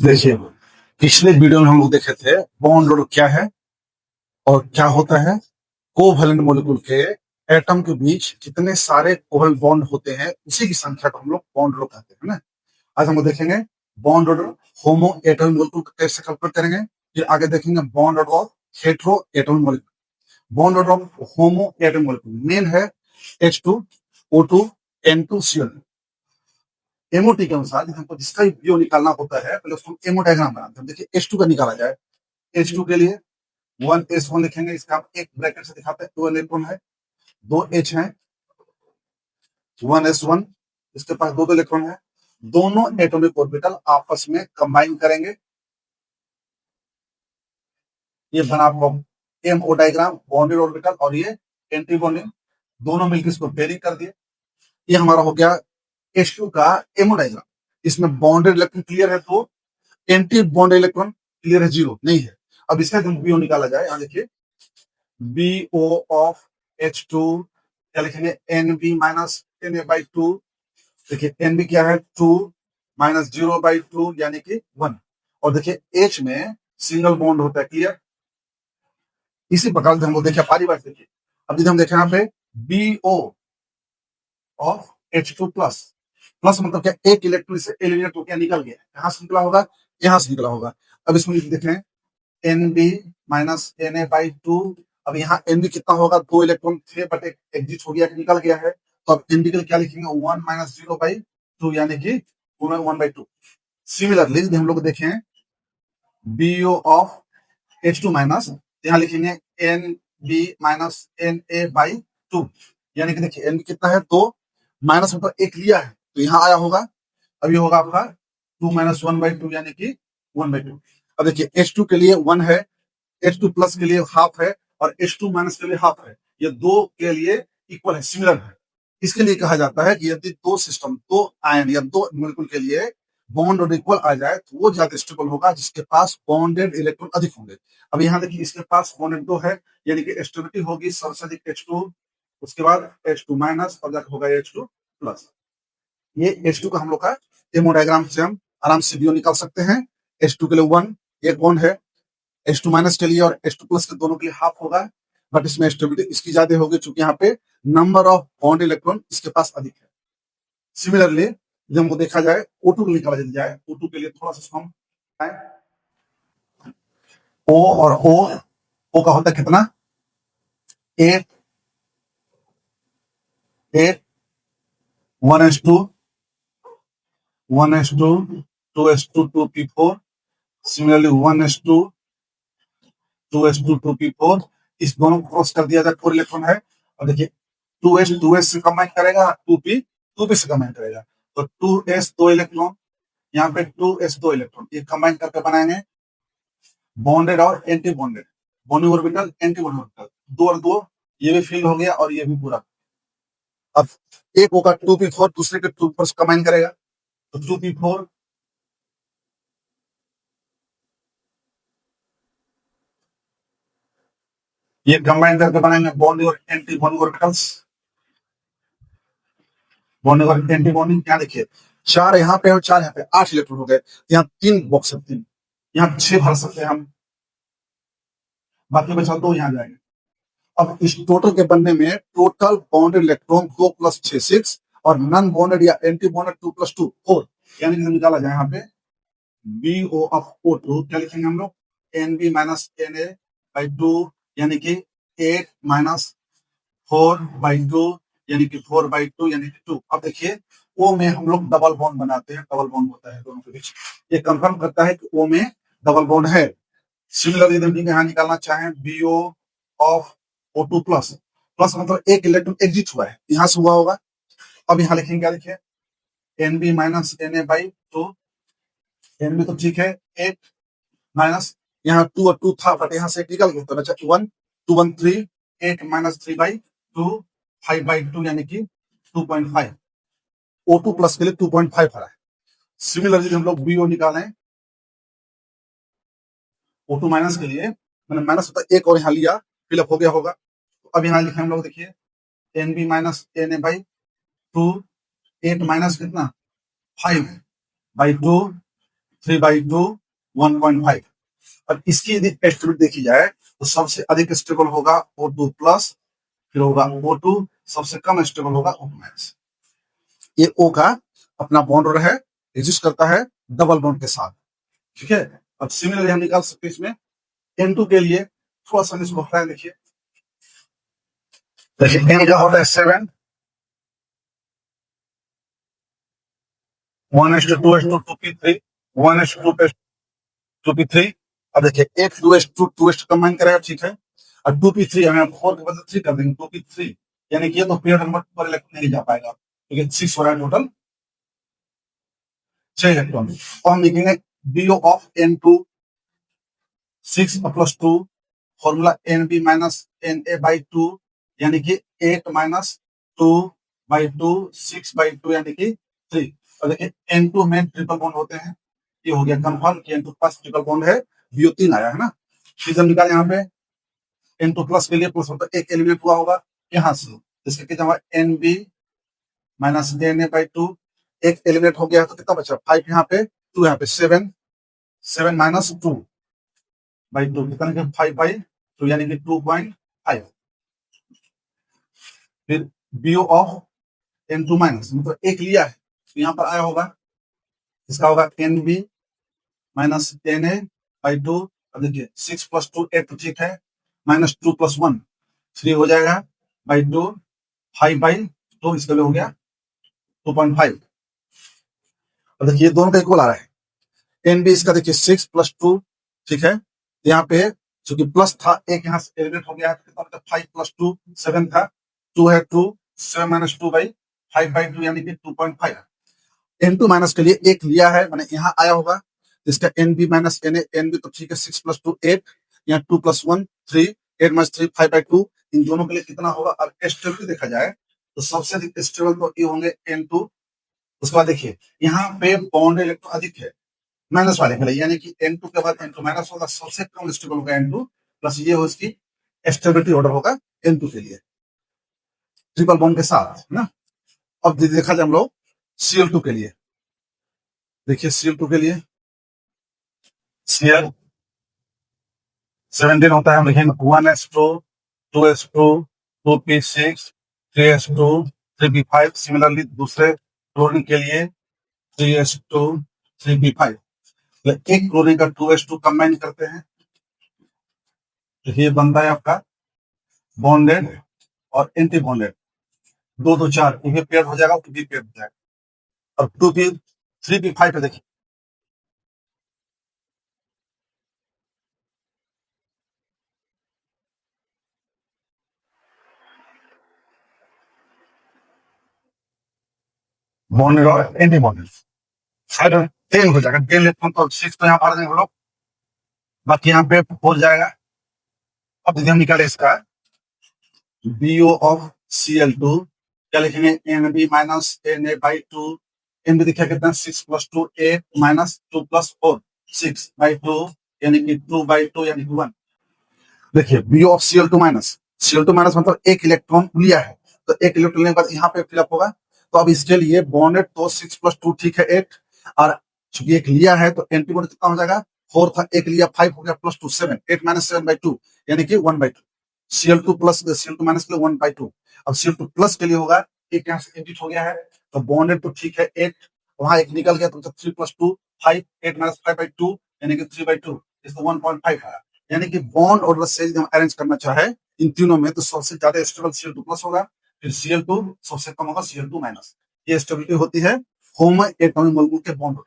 देखिए, पिछले वीडियो में हम लोग देखे थे बॉन्ड और क्या है और क्या होता है। कोवैलेंट मॉलिक्यूल के एटम के बीच जितने सारे कोवैलेंट बॉन्ड होते हैं उसी की संख्या को हम लोग बॉन्ड ऑर्डर कहते हैं ना। आज हम लोग देखेंगे बॉन्ड ऑर्डर होमो एटम मॉलिक्यूल को कैसे कैलकुलेट करेंगे। फिर आगे देखेंगे bond order of hetero atom molecule. Bond order of homo atom molecule main है H2O2 N2Cl। एमओटी के अनुसार हमको जिसका भी बीओ निकालना होता है पहले उसको एमओ डायग्राम बनाते हैं। देखिए H2 का निकाला जाए, H2 के लिए 1s1 लिखेंगे, इसका आप एक ब्रैकेट से दिखाते हैं। 2 इलेक्ट्रॉन है, 2 H है, 1s1, इसके पास 2 इलेक्ट्रॉन है। दोनों एटॉमिक ऑर्बिटल आपस में कंबाइन करेंगे, ये बना आपको एमओ डायग्राम, बॉन्डेड ऑर्बिटल, और ये एंटी बॉन्डिंग, दोनों मिलकर इसको पेयरिंग कर दिए। ये हमारा हो गया H2 का एमओ डायग्राम। इसमें बॉन्डेड इलेक्ट्रॉन क्लियर है तो एंटी बॉन्ड इलेक्ट्रॉन क्लियर है, जीरो नहीं है। अब इसका बीओ निकाला जाए, यहाँ देखिए बीओ ऑफ H2 क्या लिखेंगे, NB माइनस Na/2। देखिए NB क्या है, 2 माइनस 0/2 यानी कि 1। और देखिए H में सिंगल बॉन्ड होता है, क्लियर। इसी प्रकार से हम लोग देखिए पारी बार देखिए। अब यदि हम देखें यहाँ पे BO of H2 plus, plus मतलब क्या, एक इलेक्ट्रॉन से एलिमिनेट होकर निकल गया, कहां से निकला होगा, यहां से निकला होगा। अब इसमें देखें NB माइनस Na/2। अब यहाँ NB कितना होगा, 2 इलेक्ट्रॉन थे बट एक एग्जिट हो गया, निकल गया है। तो अब NB के लिए क्या लिखेंगे, 1 माइनस 0/2 यानी कि 1/2। सिमिलरली यदि हम लोग देखें BO ऑफ H2 माइनस, यहाँ लिखेंगे NB माइनस Na/2 यानी कि देखिए NB कितना है, 2 माइनस मतलब एक लिया है तो यहाँ आया होगा। अब ये होगा आपका 2 माइनस 1/2 यानी कि 1/2। अब देखिए H2 के लिए 1 है, H2 प्लस के लिए हाफ है, और H2 माइनस के लिए हाफ है। ये दो के लिए इक्वल है, सिमिलर है। इसके लिए कहा जाता है कि यदि दो सिस्टम, दो आयन या दो मॉलिक्यूल के लिए बॉन्ड और इक्वल आ जाए तो वो ज्यादा स्टेबल होगा जिसके पास बॉन्डेड इलेक्ट्रॉन अधिक होंगे। अब यहाँ देखिए इसके पास बॉन्डेड 2 है यानी कि स्टेबिलिटी होगी सबसे अधिक H2, उसके बाद H2 माइनस, और जाकर होगा H2 प्लस। ये H2 का हम लोग का एमओ डायग्राम से हम आराम से बीओ निकाल सकते हैं। H2 के लिए 1 एक बॉन्ड है, H2 माइनस के लिए और H2 प्लस के दोनों के लिए हाफ होगा, बट इसमें स्टेबिलिटी इसकी ज्यादा होगी क्योंकि यहाँ पे नंबर ऑफ बॉन्ड इलेक्ट्रॉन इसके पास अधिक है। सिमिलरली जब हमको देखा जाए O2 को निकाला जाए, O2 के लिए थोड़ा सा हम O और O का होता है कितना, 8 8 1s2 1s2 2s2 2p4, similarly 1s2 2s2 2p4। इस दोनों को क्रॉस कर दिया जाए, 4 इलेक्ट्रॉन है। और देखिए 2s से कंबाइन करेगा, 2p से कंबाइन करेगा, तो 2s 2 इलेक्ट्रॉन, यहाँ पे 2s 2 इलेक्ट्रॉन, ये कंबाइन करके बनाएंगे बॉन्डेड और anti bonded, bonding orbital anti bonding orbital, 2 और 2 ये भी फिल हो गया और ये भी पूरा। अब एक होगा 2p4 दूसरे के 2 पर कंबाइन करेगा तो 2p4, ये कंबाइन करके बनाएंगे बॉन्डिंग और एंटी बॉन्डिंग ऑर्बिटल्स। बॉन्डिंग और एंटी बॉन्डिंग क्या देखिए, 4 यहाँ पे और 4 यहाँ पे, 8 इलेक्ट्रॉन हो गए। यहाँ 3 बॉक्स है, 3 यहाँ 6 भर सकते हैं हम, बाकी बचा 2 यहाँ जाएंगे। अब इस टोटल के बनने में टोटल बॉन्डेड इलेक्ट्रॉन 2 + 6 6 और नॉन बॉन्डेड या एंटी बॉन्डेड 2 + 2 4, यानी कि निकाला जाए यहाँ पे BO ऑफ O2 क्या लिखेंगे हम लोग, NB माइनस Na/2 यानी कि 8 माइनस 4/2 यानी कि 4/2 यानी कि 2। अब देखिए O में हम लोग डबल बॉन्ड बनाते हैं, डबल बॉन्ड होता है दोनों के बीच, ये कंफर्म करता है कि O में डबल बॉन्ड है। सिमिलरली यदि यहाँ निकालना चाहें BO of O2 plus, plus मतलब एक इलेक्ट्रॉन एग्जिट हुआ है, यहाँ से हुआ होगा। अब यहाँ लिखेंगे क्या, लिखे NB माइनस Na/2, NB तो ठीक है, 8 माइनस यहाँ 2 और 2 था बट यहाँ से निकल गया तो बचा 1 2 1 3, 8 माइनस 3/2 5/2 यानी कि 2.5। O2 प्लस के लिए 2.5 आ रहा है। सिमिलरली हम लोग BO निकालें O2 माइनस के लिए, मैंने माइनस होता एक और यहाँ लिया, फिलअप हो गया होगा। तो अब यहाँ लिखे हम लोग, देखिए NB माइनस Na/2, 8 माइनस कितना 5/2 3/2 1.5। और इसकी यदि स्टेबिलिटी देखी जाए तो सबसे अधिक स्टेबल होगा O2 प्लस, फिर होगा O2, सबसे कम स्टेबल होगा O माइनस। ये O का अपना बॉन्ड है, एग्जिस्ट करता है डबल बॉन्ड के साथ, ठीक है। अब सिमिलरली हम निकाल सकते हैं इसमें N2 के लिए, थोड़ा सा इसको हटाए, देखिए N का होता है 7, 1:2:2 2p3, 1:2:2p3। अब देखिए 8:2:2 कंबाइन करेगा, ठीक है। और 2p3 हमें 4 के बदले 3 कर देंगे, 2p3, यानी कि ये तो पीरियड नंबर पर इलेक्ट्रॉन नहीं जा पाएगा, ठीक है। 6 हो रहा है टोटल, 6 इलेक्ट्रॉन। और हम लिखेंगे BO of N2 6 plus 2, formula NB minus NA/2, यानी कि 8 - 2/2 6/2 यानी कि 3। और देखिए N2 में ट्रिपल बॉन्ड होते हैं, ये हो गया कंफर्म कि N2 पास ट्रिपल बॉन्ड है, BO 3 आया है ना। फिर हम निकाले यहाँ पे N2 प्लस के लिए प्लस होता है, एक एलिमेंट हुआ होगा यहाँ से, इसके जमा NB माइनस NA/2, एक एलिमेंट हो गया तो कितना बचा 5 यहाँ पे, 2 यहाँ पे, 7 - 2/2 कितना 5/2 यानी कि 2.5। फिर BO ऑफ N2 माइनस, मतलब एक लिया है तो यहाँ पर आया होगा, इसका होगा NB माइनस NA/2। अब देखिए 6 + 2 8 तो ठीक है, -2 + 1 3 हो जाएगा, /2 5/2, इसका भी हो गया 2.5। और देखिए दोनों का इक्वल आ रहा है। NB इसका देखिए 6 + 2, ठीक है। यहाँ पे चूंकि प्लस था, एक यहाँ से एलिमिनेट हो गया, 5 + 2 7 था, 2 है 2, 7 - 2/5/2 यानी कि 2.5। N2 माइनस के लिए एक लिया है, मैंने यहाँ आया होगा, इसका NB माइनस NA, NB तो ठीक है 6 + 2 8, यहाँ 2 + 1 3, 8 - 3 5/2, इन दोनों के लिए कितना होगा। और स्टेबिलिटी देखा जाए तो सबसे अधिक स्टेबल तो ये होंगे N2। उसके बाद देखिए यहाँ पे बॉन्ड इलेक्ट्रॉन अधिक है माइनस वाले के लिए, यानी कि N2 के बाद N2 माइनस होगा, सबसे कम स्टेबल होगा N2 प्लस, ये हो इसकी स्टेबिलिटी ऑर्डर होगा N2 के लिए ट्रिपल बॉन्ड के साथ, है ना। अब देखा जाए हम लोग Cl2 के लिए, देखिए Cl2 के लिए Cl 17 होता है, हम लिखेंगे 1s2 2s2 2p6 3s2 3p5। Similarly दूसरे क्लोरीन के लिए 3s2 3p5। एक क्लोरीन का 2s2 कंबाइन करते हैं तो ये बनता है आपका बॉन्डेड और एंटी बॉन्डेड, 2 2 4, ये पेयर हो जाएगा, तो भी पेयर हो जाएगा। और 2p 3p5 पे देखिए बॉन्डेड और एंटी बॉन्डेड साइड में 10 हो जाएगा, 10 इलेक्ट्रॉन तो 6 तो यहाँ भर देंगे हम लोग, बाकी यहाँ पे हो जाएगा। अब देखिए हम निकाले इसका BO ऑफ Cl2, क्या लिखेंगे NB माइनस NA/2। NB देखिए कितना 6 + 2 8 माइनस 2 + 4 6/2 यानी कि 2/2 यानी कि 1। देखिए BO of Cl2 minus, Cl2 minus मतलब एक इलेक्ट्रॉन लिया है, तो एक इलेक्ट्रॉन लेने के बाद यहाँ पे फिलअप होगा। तो अब इसके लिए बॉन्डेड तो 6 + 2 ठीक है 8, और चूंकि एक लिया है तो एंटी बॉन्ड कितना हो जाएगा 4 था, एक लिया 5 हो गया प्लस 2 7, 8 - 7/2 यानी कि 1/2। Cl2 प्लस Cl2 माइनस के लिए 1/2। अब Cl2 प्लस के लिए होगा, एक यहाँ से एडिट हो गया है, तो बॉन्डेड तो ठीक है 8, वहां एक निकल गया तो 3 + 2 5, 8 - 5/2 यानी कि 3/2, इसको 1.5 आया। यानी कि बॉन्ड और से यदि हम अरेंज करना चाहे इन तीनों में तो सबसे ज्यादा स्टेबल Cl2 प्लस होगा, फिर Cl2 सबसे कम होगा Cl2 माइनस। ये स्टेबिलिटी होती है होमो एटॉमिक मॉलिक्यूल के बॉन्ड।